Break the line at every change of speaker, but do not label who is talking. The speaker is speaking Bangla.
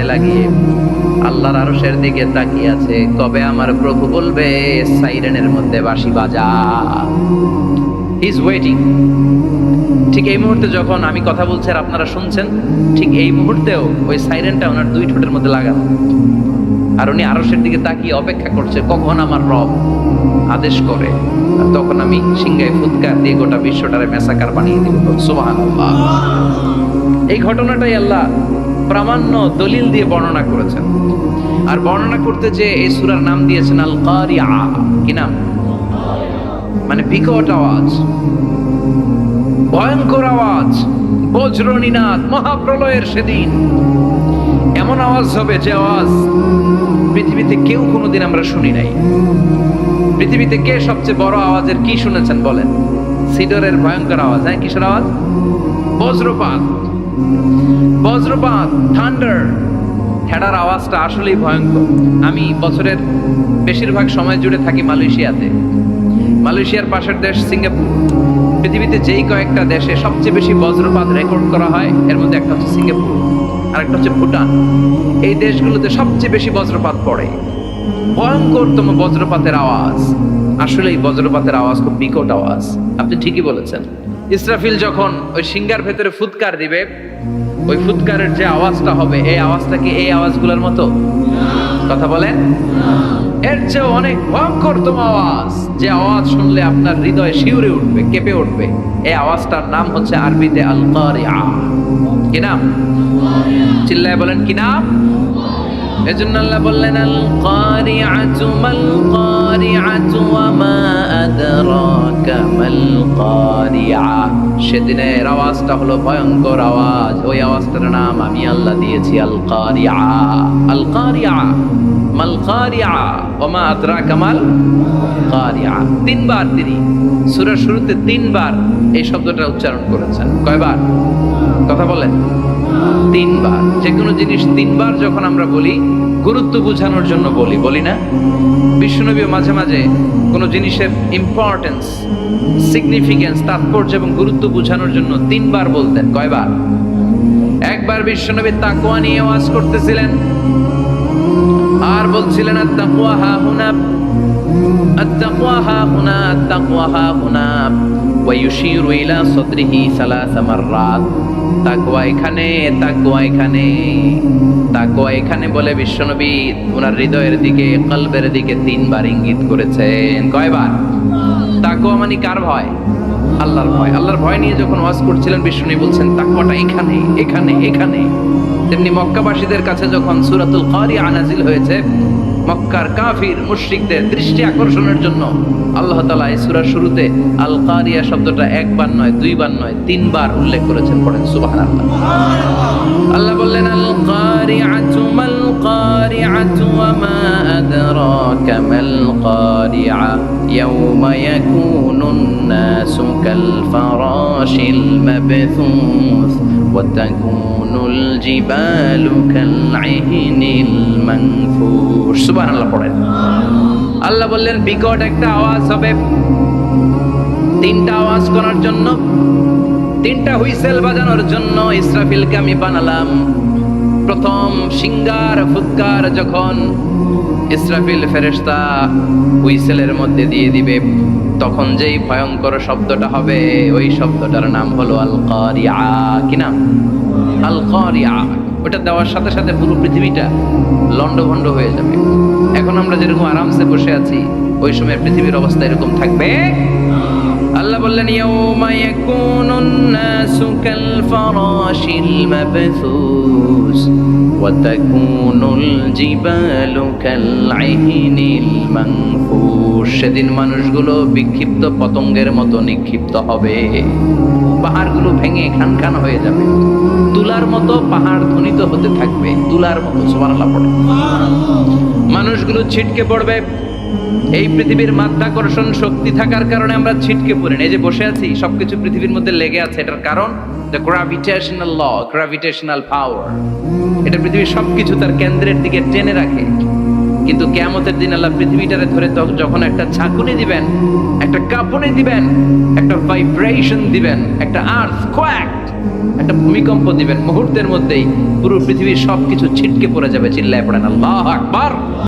লাগিয়ে আল্লাহর আরশের দিকে তাকিয়ে আছে, কবে আমার প্রভু বলবে সাইরেনের মধ্যে বাঁশি বাজা। He is waiting. ঠিক এই মুহূর্তে যখন আমি কথা বলছি আর আপনারা শুনছেন, ঠিক এই মুহূর্তেও ওই সাইরেনটা ওনার দুই ঠোঁটের মধ্যে লাগানো, আর উনি আরশের দিকে তাকিয়ে অপেক্ষা করছে কখন আমার রব আদেশ করে, আর তখন আমি সিংহায় ফুৎকার দিয়ে গোটা বিশ্বটারে মেসাকার বানিয়ে দিব। সুবহানাল্লাহ। এই ঘটনাটাই আল্লাহ প্রামাণ্য দলিল দিয়ে বর্ণনা করেছেন। আর বর্ণনা করতে যে এই সূরার নাম দিয়েছেন আল কারিআ। কি নাম? মানে বিকট আওয়াজ, ভয়ঙ্কর আওয়াজ, বজ্রনিনাদ, মহাপ্রলয়ের সেদিন এমন আওয়াজ হবে যে আওয়াজ পৃথিবীতে কেউ কোনোদিন আমরা শুনি নাই। পৃথিবীতে কে সবচেয়ে বড় আওয়াজের কি শুনেছেন বলেন? সিডরের ভয়ঙ্কর আওয়াজ। হ্যাঁ, কিসের আওয়াজ? বজ্রপাত। বজ্রপাত, থান্ডার, হেডার আওয়াজটা আসলেই ভয়ঙ্কর। আমি বছরের বেশিরভাগ সময় জুড়ে থাকি মালয়েশিয়াতে। মালয়েশিয়ার পাশের দেশ সিঙ্গাপুর। পৃথিবীতে যেই কয়েকটা দেশে সবচেয়ে বেশি বজ্রপাত রেকর্ড করা হয়, এর মধ্যে একটা হচ্ছে সিঙ্গাপুর, আর একটা হচ্ছে ভুটান। এই দেশগুলোতে সবচেয়ে বেশি বজ্রপাত পড়ে। ভয়ঙ্করতম বজ্রপাতের আওয়াজ। আসলে এই বজ্রপাতের আওয়াজ খুব বিকট আওয়াজ। আপনি ঠিকই বলেছেন। ইসরাফিল যখন ওই সিংহার ভেতরে ফুৎকার দিবে, ওই ফুৎকারের যে আওয়াজটা হবে, এই আওয়াজটা কি এই আওয়াজগুলোর মতো? কথা বলেন। এর চেয়ে অনেক ভয়ঙ্করতম আওয়াজ, যে আওয়াজ শুনলে আপনার হৃদয় শিউরে উঠবে, কেঁপে উঠবে। এই আওয়াজটার নাম হচ্ছে আরবিতে আল কারিআ। কি নাম? চিল্লায় বলেন, কি নাম? এজন্য আল্লাহ বললেন আল কারিআতু মাল কারিআতু ওয়া মা আদরাকা মাল কারিআ। সেদিনের আওয়াজটা হলো ভয়ঙ্কর আওয়াজ। ওই আওয়াজটার নাম আমি আল্লাহ দিয়েছি আল কারিআ। আল কারিআ মাল কারিআ ওয়া মা আদরাকা মাল কারিআ। তিনবার তিনি সূরার শুরুতে তিনবার এই শব্দটা উচ্চারণ করেছেন। কয়বার? কথা বলেন। তিনবার। যে কোনো জিনিস তিনবার যখন আমরা বলি, গুরুত্ব বোঝানোর জন্য বলি, বলি না? বিশ্বনবী মাঝে মাঝে কোনো জিনিসের ইম্পর্টেন্স, সিগনিফিকেন্স, তাৎপর্য এবং গুরুত্ব বোঝানোর জন্য তিনবার বলতেন। কয়বার? একবার বিশ্বনবী তাকওয়া নিয়ে ওয়াজ করতেছিলেন, আর বলছিলেন আত-তাকওয়া হাহুনা, আত-তাকওয়া হাহুনা, আত-তাকওয়া হাহুনা, ওয়া ইউশিরু ইলা সাদরিহি সালাসা মাররাত। তাকওয়া এখানে, তাকওয়া এখানে, তাকওয়া এখানে বলে বিশ্বনবী ওনার হৃদয়ের দিকে, কলবের দিকে তিনবার ইঙ্গিত করেছেন। কয়বার? তাকওয়া মানে কার ভয়? আল্লাহর ভয়। আল্লাহর ভয় নিয়ে যখন ওয়াজ করছিলেন, বিশ্বনবী বলছেন তাকওয়াটা এখানে, এখানে, এখানে। তেমনি মক্কাবাসীদের কাছে যখন সূরাতুল কারিআ নাযিল হয়েছে, মক্কার কাফির মুশরিকদের দৃষ্টি আকর্ষণের জন্য আল্লাহ তাআলা এই সূরার শুরুতে আল কারিআ শব্দটা একবার নয়, দুইবার নয়, তিনবার উল্লেখ করেছেন। পড়েন সুবহানাল্লাহ। আল্লাহ বললেন আল কারিআতু মাল কারিআতু ওয়া মা আদরাকা মাল কারিআ ইয়াওমা ইয়াকুনুন নাসু কাল ফারাশিল মাবথুস ওয়া তাকুনুল জিবালু কাল ইহনিল মানফুশ। সুবহানাল্লাহ পড়েন। আল্লাহ বললেন বিকট একটা আওয়াজ হবে। তিনটা আওয়াজ করার জন্য, তিনটা হুইসেল বাজানোর জন্য ইসরাফিলকে আমি বানালাম। প্রথম সিংহার ফুৎকার যখন ইসরাফিল ফেরেশতা হুইসেলের মধ্যে দিয়ে দিবে, তখন যেই ভয়ঙ্কর শব্দটা হবে, ওই শব্দটার নাম হলো আল কারিআ। কি নাম? আল কারিআ। ওটা দেওয়ার সাথে সাথে পুরো পৃথিবীটা লন্ডভন্ড হয়ে যাবে। এখন আমরা যেরকম আরামসে বসে আছি, ওই সময় পৃথিবীর অবস্থা এরকম থাকবে। আল্লাহ বললেন ইয়াউমা ইয়াকুনুন নাসু কাল ফারাশিল মাবথুস ওয়া তাকুনুল জিবালু কাল ইহনিল মানফুশ। সেদিন মানুষগুলো বিক্ষিপ্ত পতঙ্গের মতো নিক্ষিপ্ত হবে। পাহাড়গুলো ভেঙে খান খান হয়ে যাবে। তুলার মতো পাহাড় ধ্বনিত হতে থাকবে, তুলার মতো। সুবহানাল্লাহ পড়ে। মানুষগুলো ছিটকে পড়বে। এই পৃথিবীর মাধ্যাকর্ষণ শক্তি থাকার কারণে আমরা ছিটকে পড়ি না। এই যে বসে আছি, সবকিছু পৃথিবীর মধ্যে লেগে আছে। এটার কারণ দ্য গ্র্যাভিটেশনাল ল, গ্র্যাভিটেশনাল পাওয়ার। এটা পৃথিবীর সবকিছু তার কেন্দ্রের দিকে টেনে রাখে। কিন্তু কিয়ামতের দিন আল্লাহ পৃথিবীটারে ধরে যখন একটা ঝাঁকুনি দিবেন, একটা কাঁপুনি দিবেন, একটা ভাইব্রেশন দিবেন, একটা আর্থকোয়াক, একটা ভূমিকম্প দিবেন, মুহূর্তের মধ্যেই পুরো পৃথিবীর সবকিছু ছিটকে পড়ে যাবে। চিল্লায় পড়েন আল্লাহু আকবার।